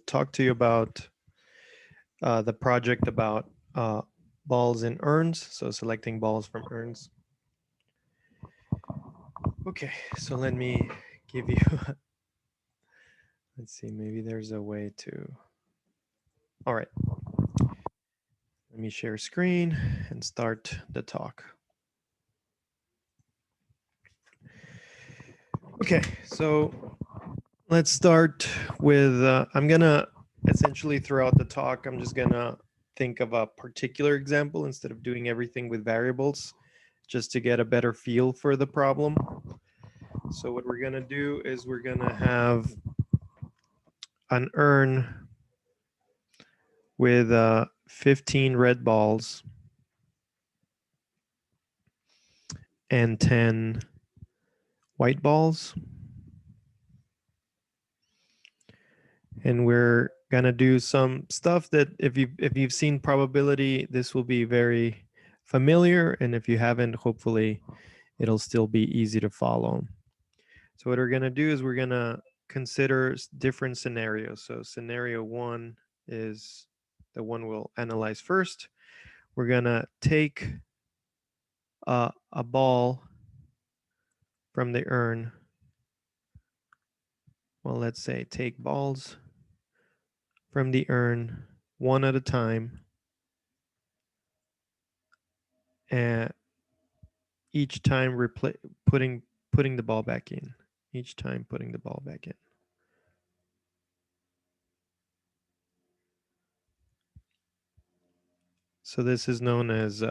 talk to you about the project about balls in urns, so selecting balls from urns. Okay, so let me give you, let's see, maybe there's a way to, all right. Let me share screen and start the talk. Okay, so let's start with, I'm gonna essentially throughout the talk, I'm just gonna think of a particular example instead of doing everything with variables, just to get a better feel for the problem. So what we're gonna do is we're gonna have an urn with 15 red balls and 10 white balls. And we're gonna do some stuff that if you've seen probability, this will be very familiar, and if you haven't, hopefully it'll still be easy to follow. So what we're gonna do is we're gonna consider different scenarios. So scenario one is the one we'll analyze first. We're gonna take a ball from the urn. Well, let's say take balls from the urn one at a time, and each time putting the ball back in. Each time putting the ball back in. So this is known as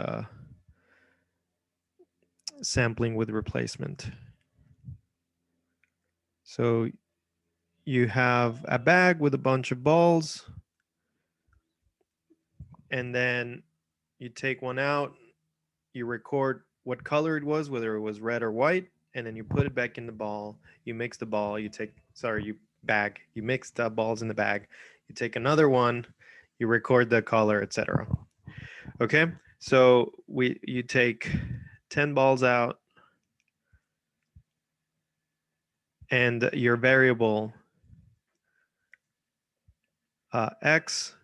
sampling with replacement. So you have a bag with a bunch of balls, and then you take one out, you record what color it was, whether it was red or white, and then you put it back in the ball. You mix the ball, you mix the balls in the bag. You take another one, you record the color, etc. Okay, so you take 10 balls out, and your variable x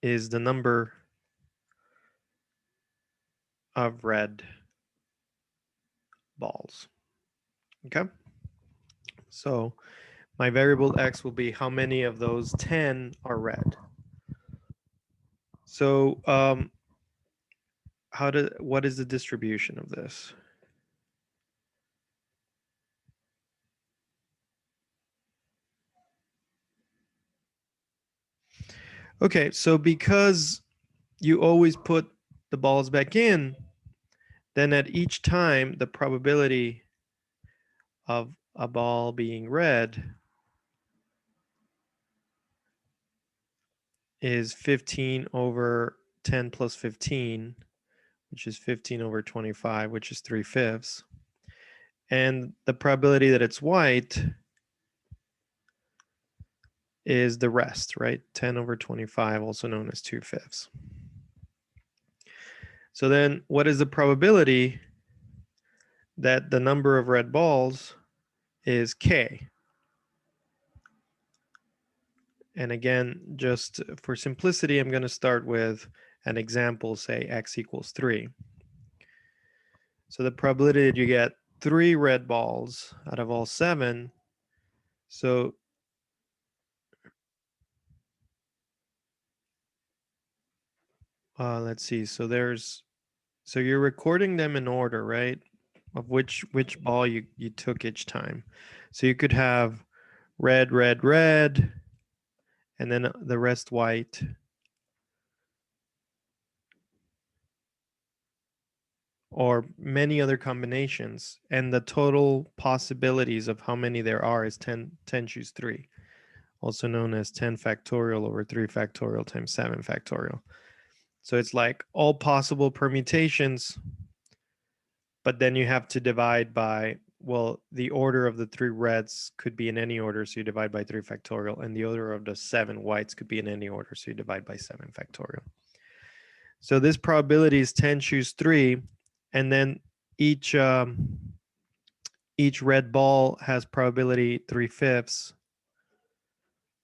is the number of red balls. Okay, so my variable x will be how many of those 10 are red. So what is the distribution of this? Okay, so because you always put the balls back in, then at each time the probability of a ball being red is 15 over 10 plus 15, which is 15 over 25, which is 3/5. And the probability that it's white is the rest, right? 10 over 25, also known as 2/5. So then what is the probability that the number of red balls is k? And again, just for simplicity, I'm going to start with an example, say x equals 3. So the probability that you get 3 red balls out of all 7. So let's see. So you're recording them in order, right? Of which ball you took each time. So you could have red, red, red, and then the rest white. Or many other combinations, and the total possibilities of how many there are is 10 choose 3, also known as 10 factorial over 3 factorial times 7 factorial. So it's like all possible permutations, but then you have to divide by, well, the order of the 3 reds could be in any order, so you divide by 3 factorial, and the order of the 7 whites could be in any order, so you divide by 7 factorial. So this probability is 10 choose 3, and then each red ball has probability 3/5.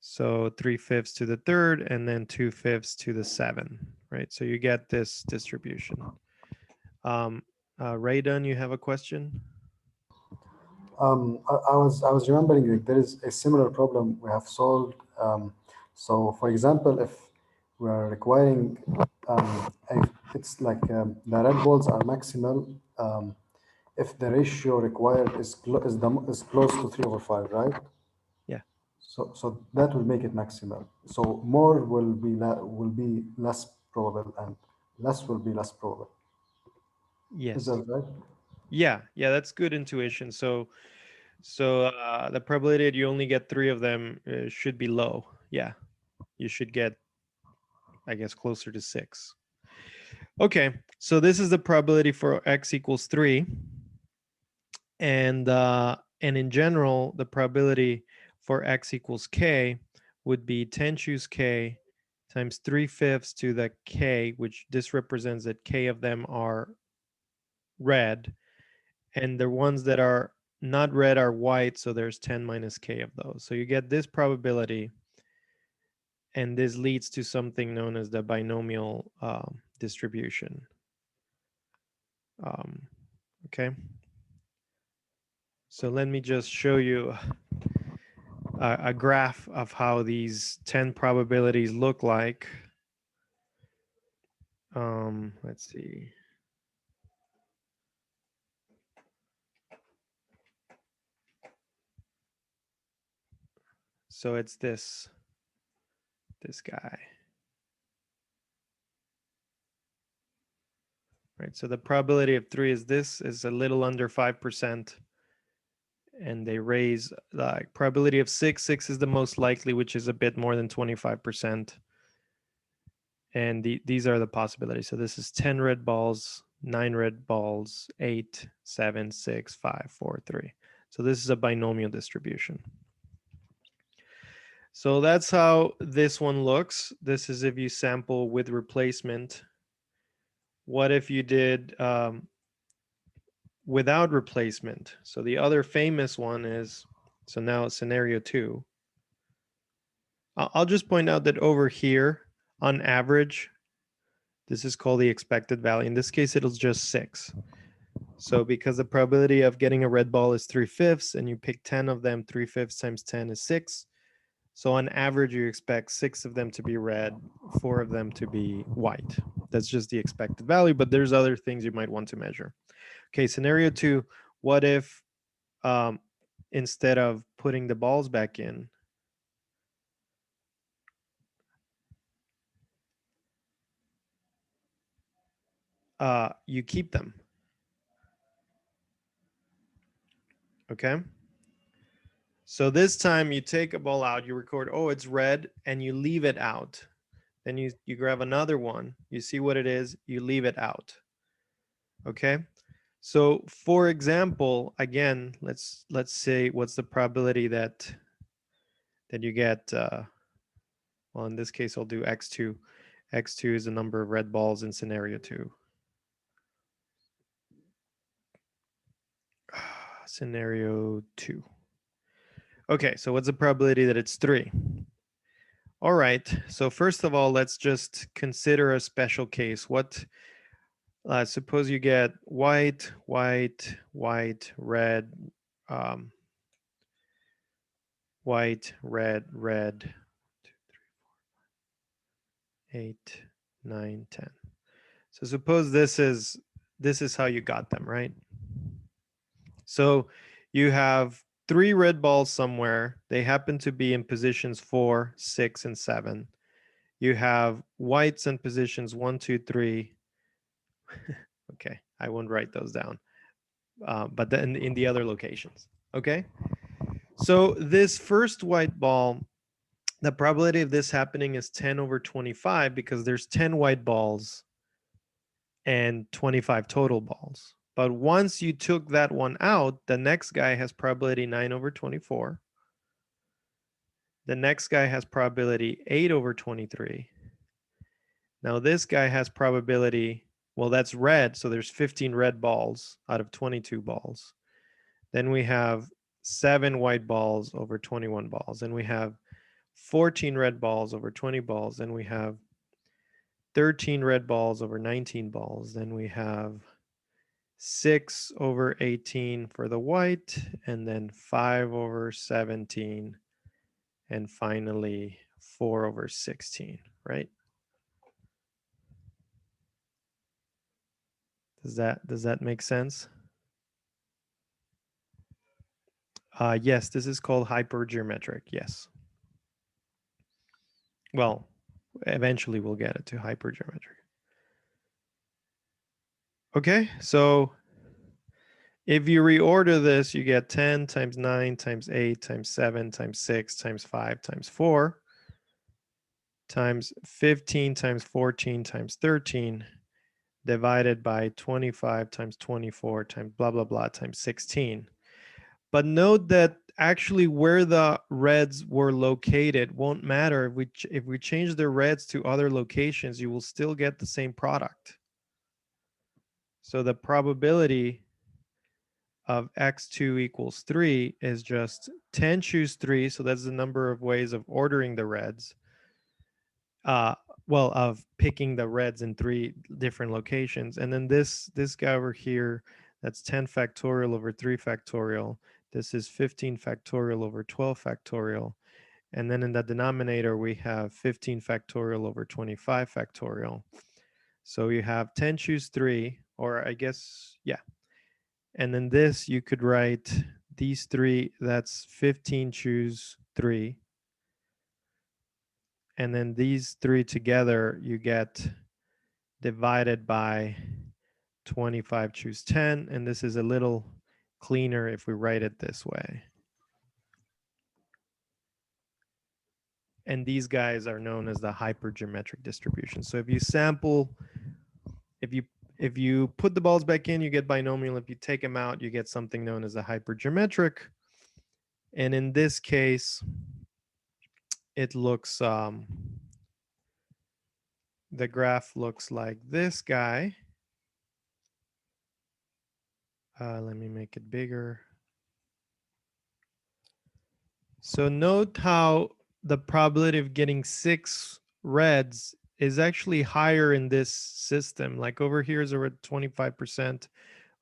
So 3/5 to the third, and then 2/5 to the 7, right? So you get this distribution. Raydan, you have a question? I was remembering like there is a similar problem we have solved. So for example, if we are requiring, it's like the red balls are maximal if the ratio required is close to 3/5, right? Yeah. So that will make it maximal. So more will be less probable, and less will be less probable. Is Yes. that right? Yeah, that's good intuition. So the probability that you only get 3 of them should be low. Yeah, you should get, I guess, closer to 6. Okay, so this is the probability for x equals 3, and in general, the probability for x equals k would be 10 choose k times 3/5 to the k, which this represents that k of them are red, and the ones that are not red are white, so there's 10 minus k of those. So you get this probability, and this leads to something known as the binomial distribution. Okay. So let me just show you a graph of how these 10 probabilities look like. Let's see. So it's this guy. Right, so the probability of 3 is a little under 5%. And they raise like probability of 6 is the most likely, which is a bit more than 25%. And these are the possibilities. So this is 10 red balls, 9 red balls, 8, 7, 6, 5, 4, 3. So this is a binomial distribution. So that's how this one looks. This is if you sample with replacement. What if you did without replacement? So the other famous one is, so now scenario 2. I'll just point out that over here, on average, this is called the expected value. In this case, it'll just 6. So because the probability of getting a red ball is 3/5, and you pick 10 of them, 3/5 times 10 is 6. So on average, you expect 6 of them to be red, 4 of them to be white. That's just the expected value, but there's other things you might want to measure. Okay, scenario 2, what if instead of putting the balls back in, you keep them? Okay. So this time you take a ball out, you record, oh, it's red, and you leave it out. Then you grab another one, you see what it is, you leave it out. Okay. So for example, again, let's say what's the probability that you get, well, in this case, I'll do x2. X2 is the number of red balls in scenario 2. Scenario 2. Okay, so what's the probability that it's 3? All right, so first of all, let's just consider a special case. What, suppose you get white, white, white, red, white, red, red, 2, 3, 4, 8, 9, 10. So suppose this is how you got them, right? So you have 3 red balls somewhere. They happen to be in positions 4, 6, and 7. You have whites in positions 1, 2, 3. Okay, I won't write those down, but then in the other locations. Okay, so this first white ball, the probability of this happening is 10 over 25 because there's 10 white balls and 25 total balls. But once you took that one out, the next guy has probability 9 over 24. The next guy has probability 8 over 23. Now this guy has probability, well, that's red, so there's 15 red balls out of 22 balls. Then we have 7 white balls over 21 balls. And we have 14 red balls over 20 balls. Then we have 13 red balls over 19 balls. Then we have 6 over 18 for the white, and then 5 over 17, and finally 4 over 16, right? Does that make sense? Yes, this is called hypergeometric, yes. Well, eventually we'll get it to hypergeometric. Okay, so if you reorder this, you get 10 times 9 times 8 times 7 times 6 times 5 times 4 times 15 times 14 times 13 divided by 25 times 24 times blah, blah, blah times 16. But note that actually where the reds were located won't matter. If we change the reds to other locations, you will still get the same product. So the probability of x2 equals 3 is just 10 choose 3. So that's the number of ways of ordering the reds. Well, of picking the reds in 3 different locations. And then this guy over here, that's 10 factorial over 3 factorial. This is 15 factorial over 12 factorial. And then in the denominator, we have 15 factorial over 25 factorial. So you have 10 choose 3, or I guess, yeah. And then this, you could write these 3, that's 15 choose 3. And then these 3 together, you get divided by 25 choose 10. And this is a little cleaner if we write it this way. And these guys are known as the hypergeometric distribution. So if you sample, if you put the balls back in, you get binomial. If you take them out, you get something known as a hypergeometric. And in this case, it looks, the graph looks like this guy. Let me make it bigger. So note how the probability of getting 6 reds is actually higher in this system. Like over here is over 25%.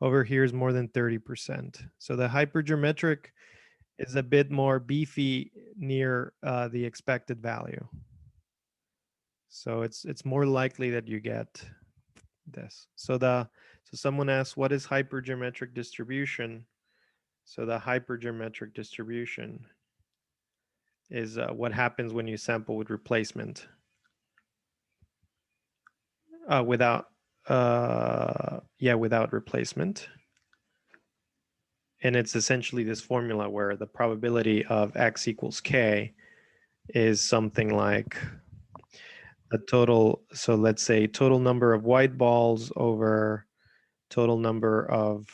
Over here is more than 30%. So the hypergeometric is a bit more beefy near the expected value. So it's more likely that you get this. So someone asked, what is hypergeometric distribution? So the hypergeometric distribution is what happens when you sample with replacement. Without replacement. And it's essentially this formula where the probability of x equals k is something like the total. So let's say total number of white balls over total number of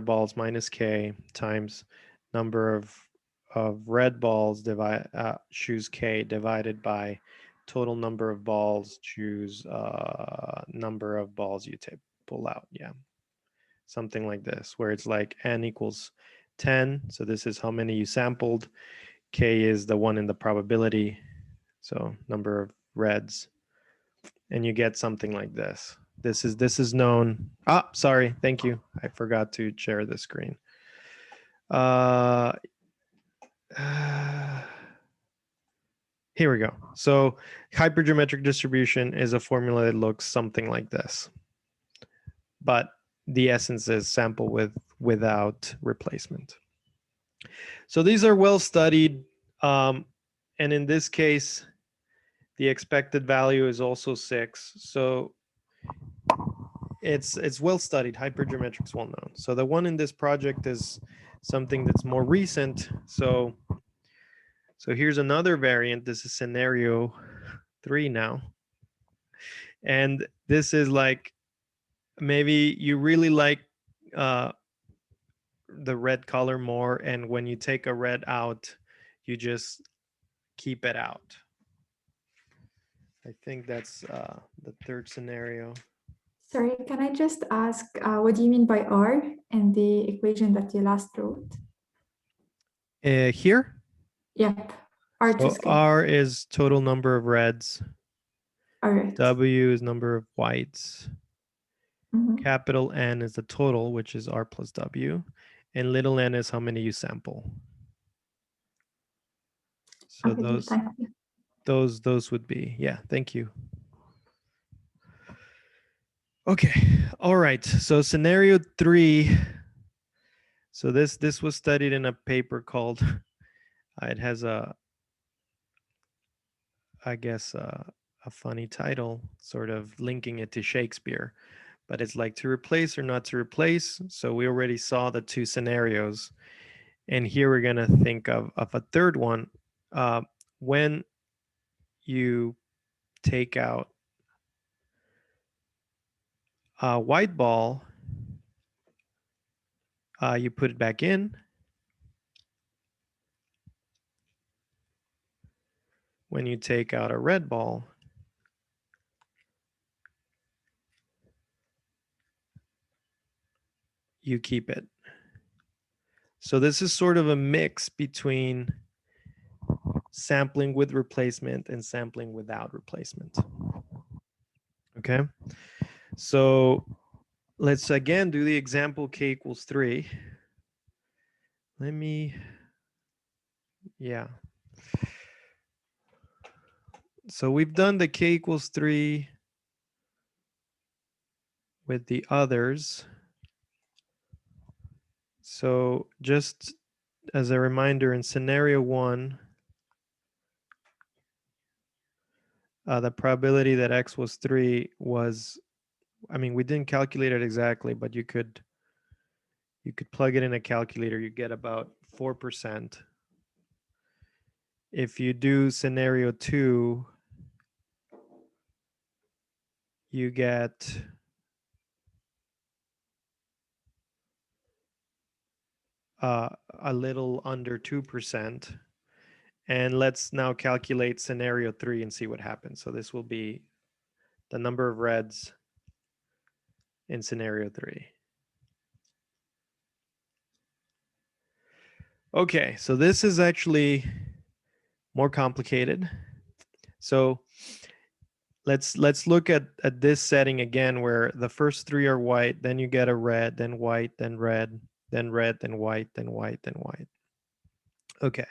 balls minus k times number of red balls choose k divided by total number of balls choose number of balls you pull out. Yeah, something like this, where it's like n equals 10. So this is how many you sampled. K is the one in the probability. So number of reds, and you get something like this. This is known. Sorry. Thank you. I forgot to share the screen. Here we go. So hypergeometric distribution is a formula that looks something like this, but the essence is sample without replacement. So these are well studied, and in this case, the expected value is also 6. So it's well studied. Hypergeometric is well known. So the one in this project is something that's more recent. So here's another variant. This is scenario 3 now. And this is like, maybe you really like the red color more, and when you take a red out, you just keep it out. I think that's the third scenario. Sorry, can I just ask, what do you mean by R in the equation that you last wrote? Here, Yep. R so just K. R is total number of reds. All right. W is number of whites. Mhm. Capital N is the total, which is R plus W. And little n is how many you sample. So Okay, thank you. those would be, yeah, thank you. Okay, all right. So scenario 3. So this was studied in a paper called, it has a, I guess, a funny title, sort of linking it to Shakespeare, but it's like to replace or not to replace. So we already saw the 2 scenarios, and here we're gonna think of a third one. When you take out a white ball, you put it back in. When you take out a red ball, you keep it. So this is sort of a mix between sampling with replacement and sampling without replacement. Okay, so let's again do the example k equals 3. Let me, yeah. So we've done the k equals 3 with the others. So just as a reminder, in scenario 1, the probability that x was 3 was, I mean, we didn't calculate it exactly, but you could plug it in a calculator, you get about 4%. If you do scenario 2, you get a little under 2%. And let's now calculate scenario 3 and see what happens. So this will be the number of reds in scenario 3. Okay, so this is actually more complicated. So let's look at this setting again, where the first 3 are white, then you get a red, then white, then red, then red, then white, then white, then white. Okay,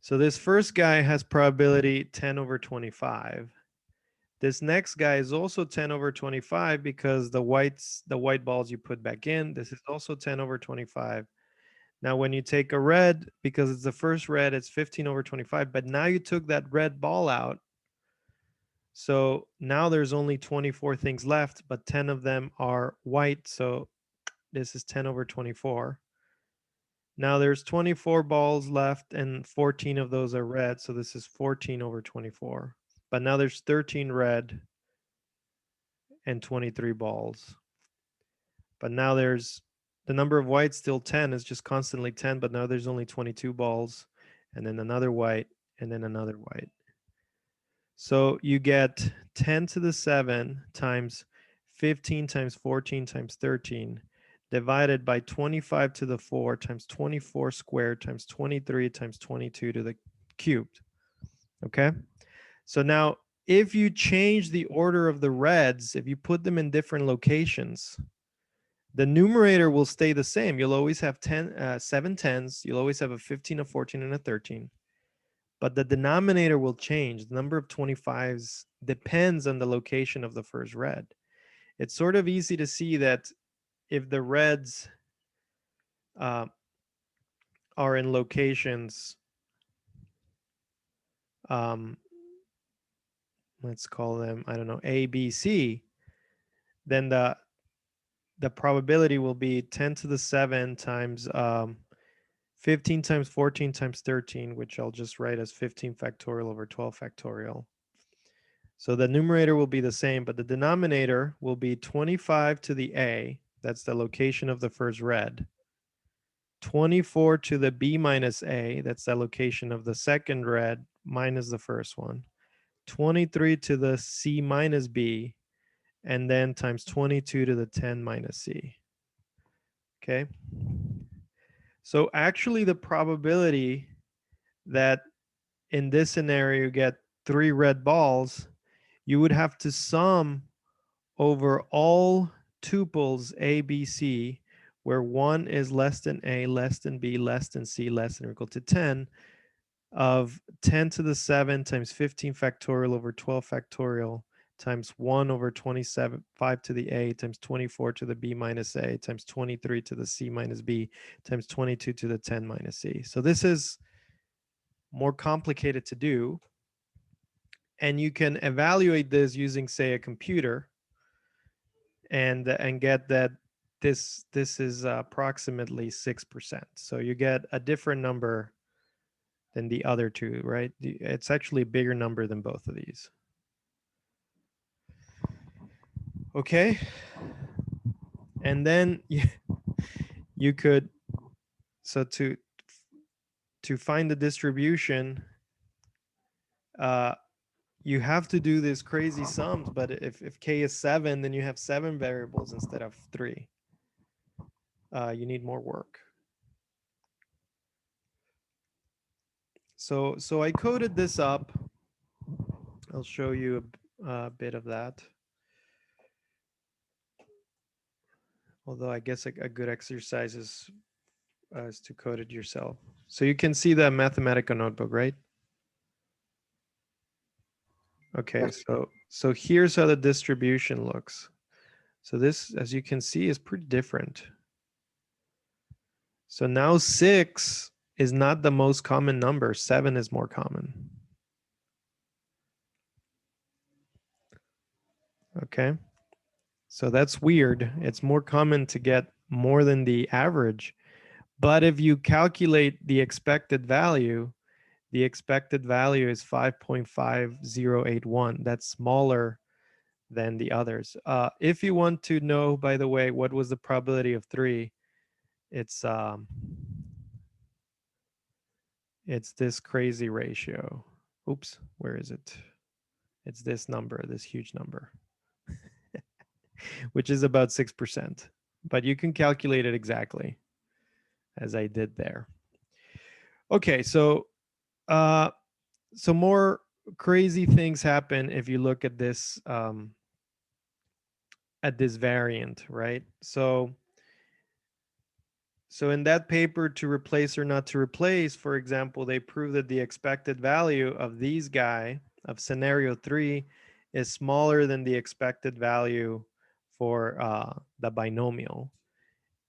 so this first guy has probability 10 over 25. This next guy is also 10 over 25 because the white balls you put back in. This is also 10 over 25. Now, when you take a red, because it's the first red, it's 15 over 25, but now you took that red ball out. So now there's only 24 things left, but 10 of them are white. So this is 10 over 24. Now there's 24 balls left and 14 of those are red. So this is 14 over 24. But now there's 13 red and 23 balls. But now there's the number of whites still 10 is just constantly 10, but now there's only 22 balls and then another white and then another white. So you get 10 to the 7 times 15 times 14 times 13 divided by 25 to the 4 times 24 squared times 23 times 22 to the cubed. Okay? So now if you change the order of the reds, if you put them in different locations, the numerator will stay the same. You'll always have 7 tens. You'll always have a 15, a 14, and a 13. But the denominator will change. The number of 25s depends on the location of the first red. It's sort of easy to see that if the reds are in locations, let's call them, I don't know, A, B, C, then the probability will be 10 to the 7 times 15 times 14 times 13, which I'll just write as 15 factorial over 12 factorial. So the numerator will be the same, but the denominator will be 25 to the A, that's the location of the first red, 24 to the B minus A, that's the location of the second red minus the first one, 23 to the C minus B, and then times 22 to the 10 minus C. Okay. So actually the probability that in this scenario you get 3 red balls, you would have to sum over all tuples A, B, C, where 1 is less than A, less than B, less than C, less than or equal to 10, of 10 to the 7 times 15 factorial over 12 factorial times 1 over 27, 5 to the A times 24 to the B minus A times 23 to the C minus B times 22 to the 10 minus C. So this is more complicated to do. And you can evaluate this using, say, a computer and get that this is approximately 6%. So you get a different number than the other two, right? It's actually a bigger number than both of these. Okay. And then you could, so to find the distribution, you have to do these crazy sums, but if k is 7, then you have 7 variables instead of 3. You need more work. So I coded this up. I'll show you a bit of that. Although I guess a good exercise is to code it yourself. So you can see the Mathematica notebook, right? Okay, Yes. so here's how the distribution looks. So this, as you can see, is pretty different. So now 6 is not the most common number. 7 is more common. Okay. So that's weird. It's more common to get more than the average. But if you calculate the expected value is 5.5081. That's smaller than the others. If you want to know, by the way, what was the probability of 3, it's this crazy ratio. Oops, where is it? It's this number, this huge number, which is about 6%. But you can calculate it exactly as I did there. Okay, so more crazy things happen if you look at this variant, right? So in that paper, to replace or not to replace, for example, they prove that the expected value of these guy of scenario 3 is smaller than the expected value for the binomial.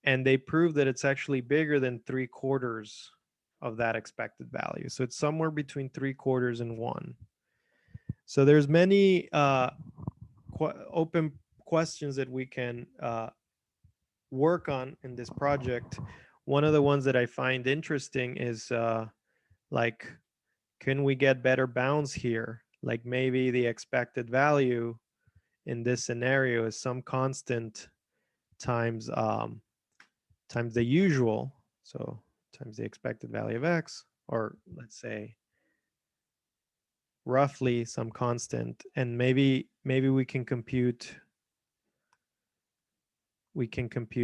And they prove that it's actually bigger than 3/4 of that expected value. So it's somewhere between 3/4 and 1. So there's many open questions that we can work on in this project. One of the ones that I find interesting is like, can we get better bounds here? Like maybe the expected value in this scenario is some constant times the usual, so times the expected value of x, or let's say roughly some constant, and maybe we can compute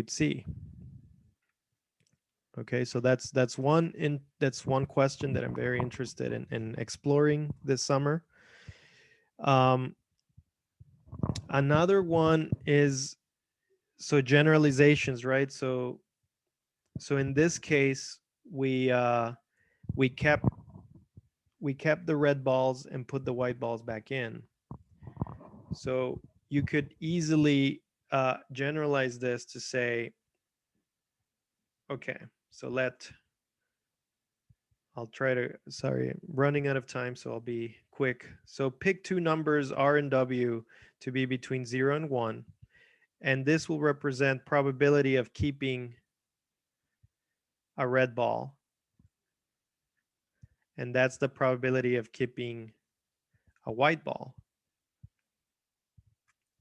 c. Okay, so that's one question that I'm very interested in exploring this summer. Another one is generalizations, right? So in this case, we kept the red balls and put the white balls back in. So you could easily generalize this to say, okay, so I'll try to, sorry, running out of time, so I'll be quick. So pick 2 numbers, R and W, to be between 0 and 1. And this will represent probability of keeping a red ball. And that's the probability of keeping a white ball.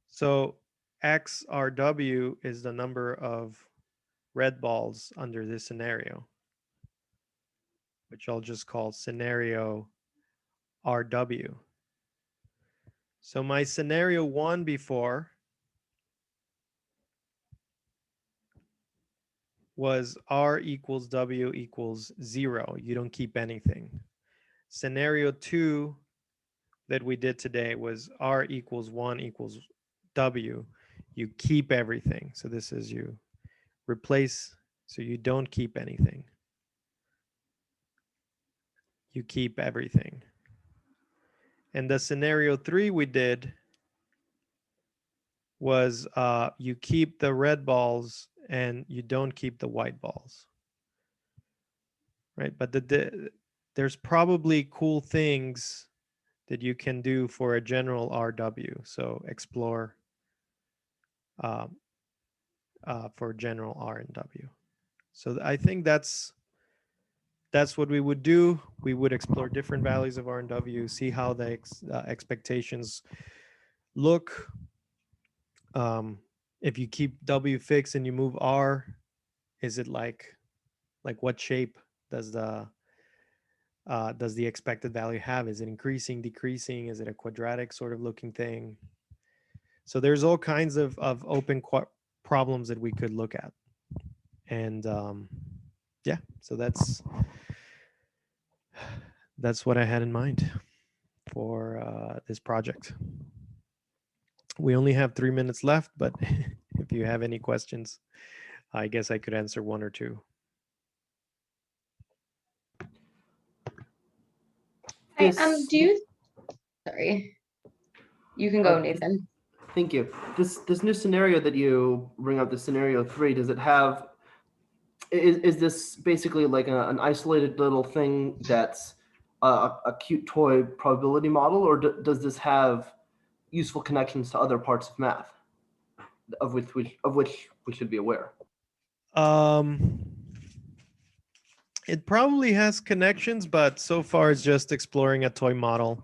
So XRW is the number of red balls under this scenario, which I'll just call scenario RW. So my scenario 1 before was R equals W equals 0. You don't keep anything. Scenario 2 that we did today was R equals 1 equals W. You keep everything. So this is you replace, so you don't keep anything. You keep everything. And the scenario 3 we did was you keep the red balls and you don't keep the white balls. Right? But there's probably cool things that you can do for a general RW. So explore for general R and W. So I think that's what we would do. We would explore different values of R and W, see how the expectations look. If you keep W fixed and you move R, is it like what shape does the expected value have? Is it increasing, decreasing? Is it a quadratic sort of looking thing? So there's all kinds of open problems that we could look at. And yeah, so that's what I had in mind for this project. We only have 3 minutes left, but if you have any questions, I guess I could answer one or two. Hi, sorry, you can go, Nathan. Thank you. This new scenario that you bring up, the scenario 3, does it have, is this basically like an isolated little thing that's a cute toy probability model, or does this have useful connections to other parts of math of which we should be aware? It probably has connections, but so far it's just exploring a toy model.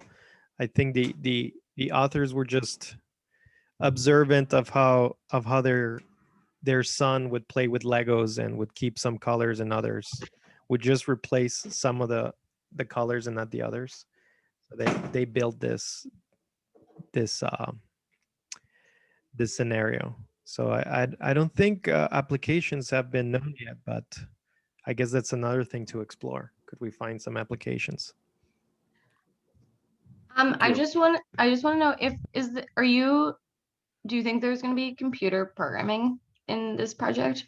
I think the authors were just observant of how their son would play with Legos and would keep some colors and others would just replace some of the colors and not the others. So they built this scenario. So I don't think applications have been known yet, but I guess that's another thing to explore. Could we find some applications? I just want to know if do you think there's going to be computer programming in this project?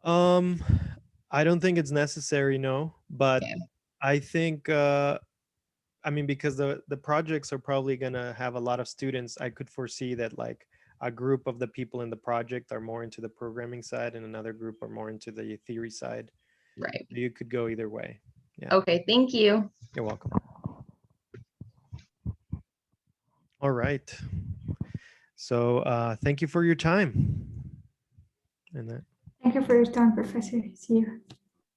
I don't think it's necessary, no, but Okay. I think I mean, because the projects are probably going to have a lot of students, I could foresee that like a group of the people in the project are more into the programming side and another group are more into the theory side. Right. You could go either way. Yeah. Okay, thank you. You're welcome. All right. So thank you for your time. And that. Thank you for your time, Professor. See you.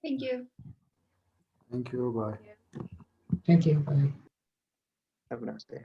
Thank you. Thank you. Bye. Thank you. Bye. Have a nice day.